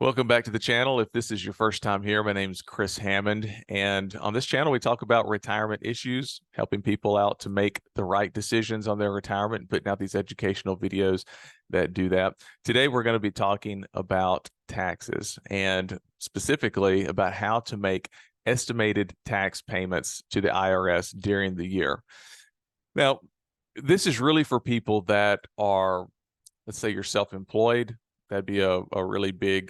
Welcome back to the channel. If this is your first time here, my name is Chris Hammond, and on this channel we talk about retirement issues, helping people out to make the right decisions on their retirement and putting out these educational videos that do that. Today we're going to be talking about taxes and specifically about how to make estimated tax payments to the IRS during the year. Now, this is really for people that are, let's say you're self-employed. That'd be a really big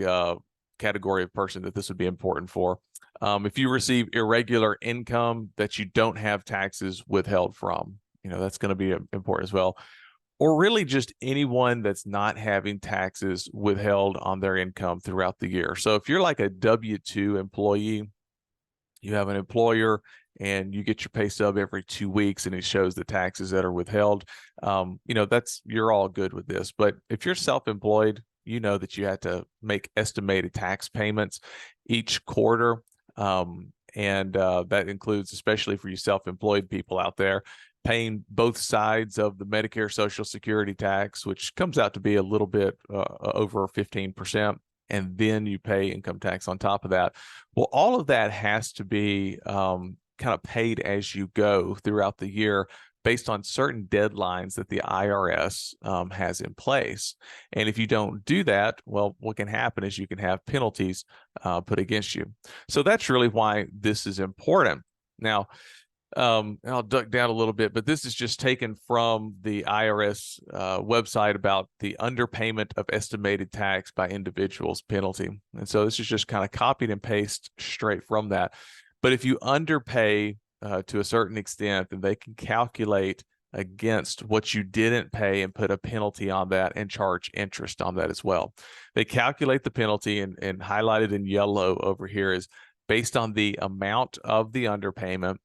category of person that this would be important for. If you receive irregular income that you don't have taxes withheld from, that's going to be important as well. Or really just anyone that's not having taxes withheld on their income throughout the year. So if you're like a W-2 employee, you have an employer and you get your pay stub every 2 weeks and it shows the taxes that are withheld, you're all good with this. But if you're self-employed, you know that you have to make estimated tax payments each quarter. That includes, especially for you self-employed people out there, paying both sides of the Medicare Social Security tax, which comes out to be a little bit over 15%. And then you pay income tax on top of that. Well, all of that has to be kind of paid as you go throughout the year based on certain deadlines that the IRS has in place. And if you don't do that, well, what can happen is you can have penalties put against you. So that's really why this is important. Now, I'll duck down a little bit, but this is just taken from the IRS website about the underpayment of estimated tax by individuals penalty. And so this is just kind of copied and pasted straight from that. But if you underpay to a certain extent, then they can calculate against what you didn't pay and put a penalty on that and charge interest on that as well. They calculate the penalty and highlighted in yellow over here is based on the amount of the underpayment,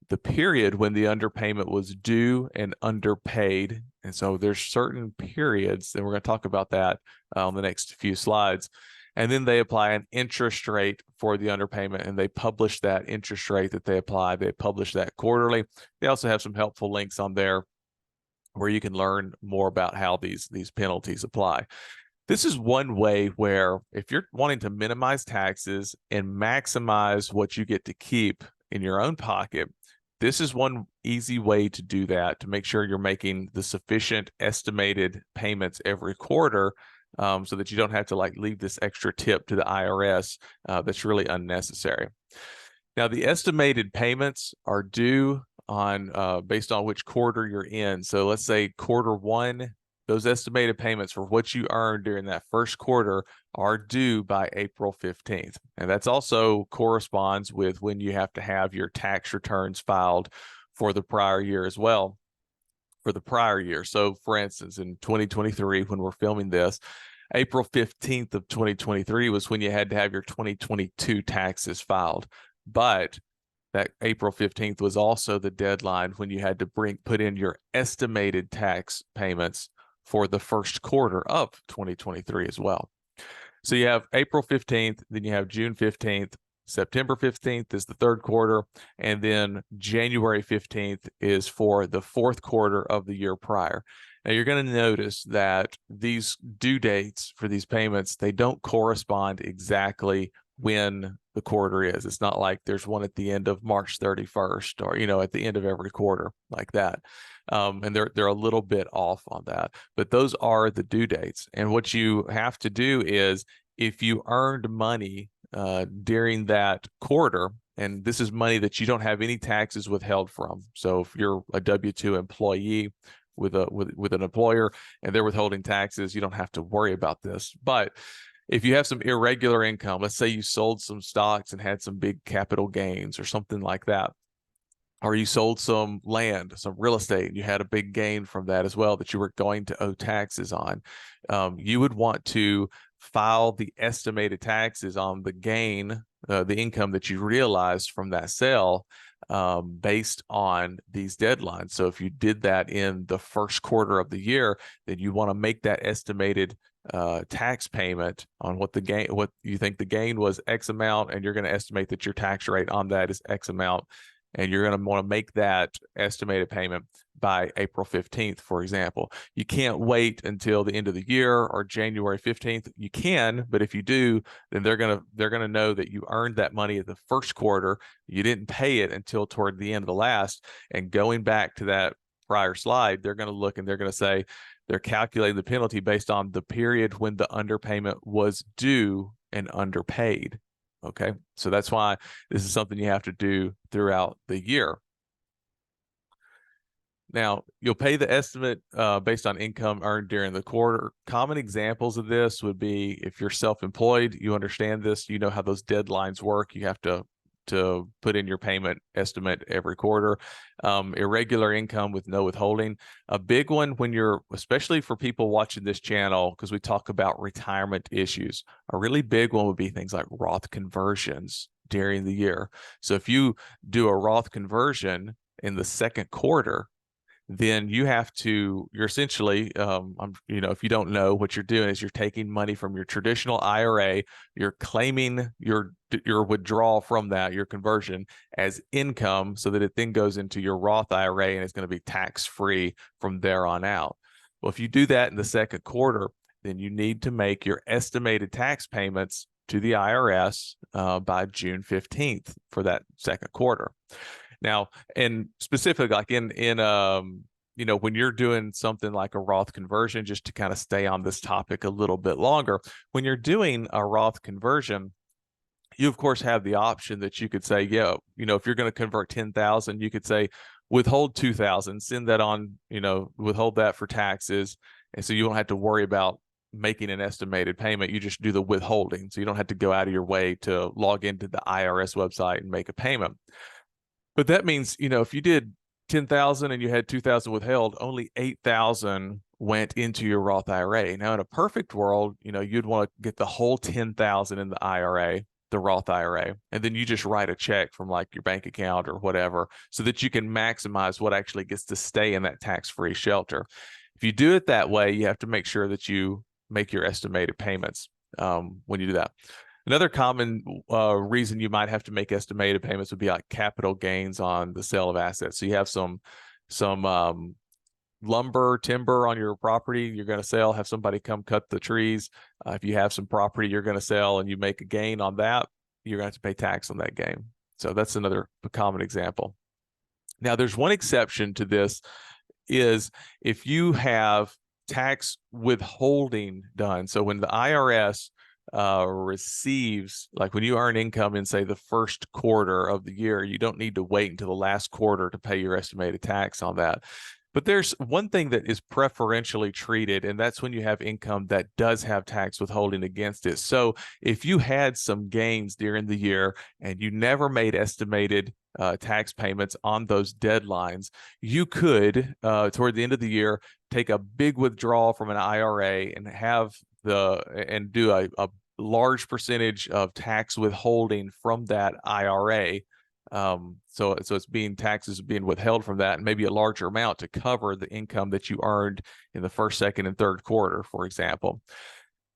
the period when the underpayment was due and underpaid. And so there's certain periods, and we're going to talk about that on the next few slides. And then they apply an interest rate for the underpayment, and they publish that interest rate that they apply. They publish that quarterly. They also have some helpful links on there where you can learn more about how these penalties apply. This is one way where if you're wanting to minimize taxes and maximize what you get to keep in your own pocket, this is one easy way to do that, to make sure you're making the sufficient estimated payments every quarter, so that you don't have to leave this extra tip to the IRS that's really unnecessary. Now, the estimated payments are due on based on which quarter you're in. So let's say quarter one, those estimated payments for what you earned during that first quarter are due by April 15th. And that's also corresponds with when you have to have your tax returns filed for the prior year as well. For the prior year. So for instance, in 2023, when we're filming this, April 15th of 2023 was when you had to have your 2022 taxes filed. But that April 15th was also the deadline when you had to put in your estimated tax payments for the first quarter of 2023 as well. So you have April 15th, then you have June 15th, September 15th is the third quarter, and then January 15th is for the fourth quarter of the year prior. Now, you're going to notice that these due dates for these payments, they don't correspond exactly when the quarter is. It's not like there's one at the end of March 31st or, at the end of every quarter like that. And they're a little bit off on that, but those are the due dates. And what you have to do is, if you earned money during that quarter, and this is money that you don't have any taxes withheld from. So if you're a W-2 employee with an employer and they're withholding taxes, you don't have to worry about this. But if you have some irregular income, let's say you sold some stocks and had some big capital gains or something like that, or you sold some land, some real estate, and you had a big gain from that as well that you were going to owe taxes on, you would want to file the estimated taxes on the gain, the income that you realized from that sale, based on these deadlines. So if you did that in the first quarter of the year, then you want to make that estimated tax payment on what you think the gain was X amount, and you're going to estimate that your tax rate on that is X amount. and you're going to want to make that estimated payment by April 15th, for example. You can't wait until the end of the year or January 15th. You can, but if you do, then they're going to know that you earned that money at the first quarter. You didn't pay it until toward the end of the last. And going back to that prior slide, they're going to look and they're going to say they're calculating the penalty based on the period when the underpayment was due and underpaid. Okay, so that's why this is something you have to do throughout the year. Now, you'll pay the estimate based on income earned during the quarter. Common examples of this would be if you're self-employed, you understand this, you know how those deadlines work. You have to put in your payment estimate every quarter. Irregular income with no withholding. A big one when you're, especially for people watching this channel, because we talk about retirement issues, a really big one would be things like Roth conversions during the year. So if you do a Roth conversion in the second quarter, then you're essentially, if you don't know, what you're doing is you're taking money from your traditional IRA, you're claiming your withdrawal from that, your conversion, as income, so that it then goes into your Roth IRA and it's going to be tax-free from there on out. Well, if you do that in the second quarter, then you need to make your estimated tax payments to the IRS by June 15th for that second quarter. Now, and specifically, like when you're doing something like a Roth conversion, just to kind of stay on this topic a little bit longer, when you're doing a Roth conversion, you of course have the option that you could say, if you're going to convert 10,000, you could say withhold 2,000, send that on, withhold that for taxes, and so you don't have to worry about making an estimated payment. You just do the withholding, so you don't have to go out of your way to log into the IRS website and make a payment. But that means, if you did 10,000 and you had 2,000 withheld, only 8,000 went into your Roth IRA. Now, in a perfect world, you'd want to get the whole 10,000 in the IRA, the Roth IRA, and then you just write a check from like your bank account or whatever, so that you can maximize what actually gets to stay in that tax-free shelter. If you do it that way, you have to make sure that you make your estimated payments when you do that. Another common reason you might have to make estimated payments would be like capital gains on the sale of assets. So you have some lumber, timber on your property you're going to sell, have somebody come cut the trees. If you have some property you're going to sell and you make a gain on that, you're going to have to pay tax on that gain. So that's another common example. Now, there's one exception to this, is if you have tax withholding done. So when the IRS receives, like when you earn income in, say, the first quarter of the year, you don't need to wait until the last quarter to pay your estimated tax on that. But there's one thing that is preferentially treated, and that's when you have income that does have tax withholding against it. So if you had some gains during the year and you never made estimated tax payments on those deadlines, you could, toward the end of the year, take a big withdrawal from an IRA and do a large percentage of tax withholding from that IRA. So it's taxes being withheld from that, and maybe a larger amount to cover the income that you earned in the first, second, and third quarter, for example.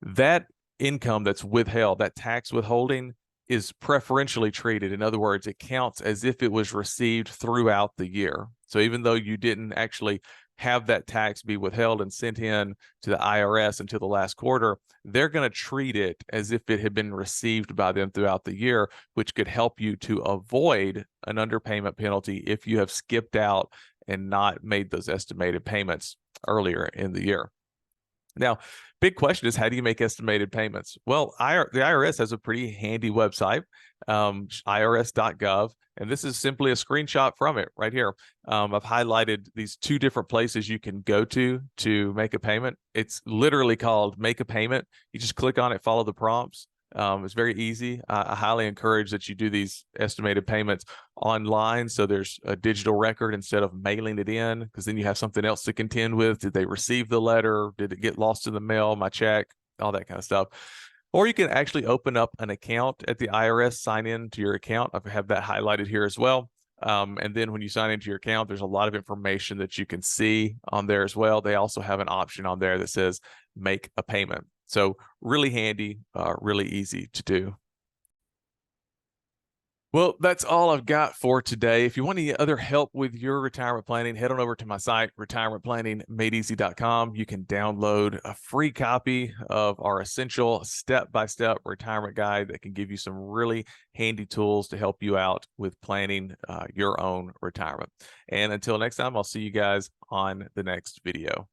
That income that's withheld, that tax withholding, is preferentially treated. In other words, it counts as if it was received throughout the year. So even though you didn't actually have that tax be withheld and sent in to the IRS until the last quarter, they're going to treat it as if it had been received by them throughout the year, which could help you to avoid an underpayment penalty if you have skipped out and not made those estimated payments earlier in the year. Now, big question is, how do you make estimated payments? Well, the IRS has a pretty handy website, irs.gov, and this is simply a screenshot from it right here. I've highlighted these two different places you can go to make a payment. It's literally called Make a Payment. You just click on it, follow the prompts. It's very easy. I highly encourage that you do these estimated payments online, so there's a digital record instead of mailing it in, because then you have something else to contend with. Did they receive the letter? Did it get lost in the mail? My check? All that kind of stuff. Or you can actually open up an account at the IRS, sign in to your account. I have that highlighted here as well. And then when you sign into your account, there's a lot of information that you can see on there as well. They also have an option on there that says Make a Payment. So really handy, really easy to do. Well, that's all I've got for today. If you want any other help with your retirement planning, head on over to my site, retirementplanningmadeeasy.com. You can download a free copy of our essential step-by-step retirement guide that can give you some really handy tools to help you out with planning your own retirement. And until next time, I'll see you guys on the next video.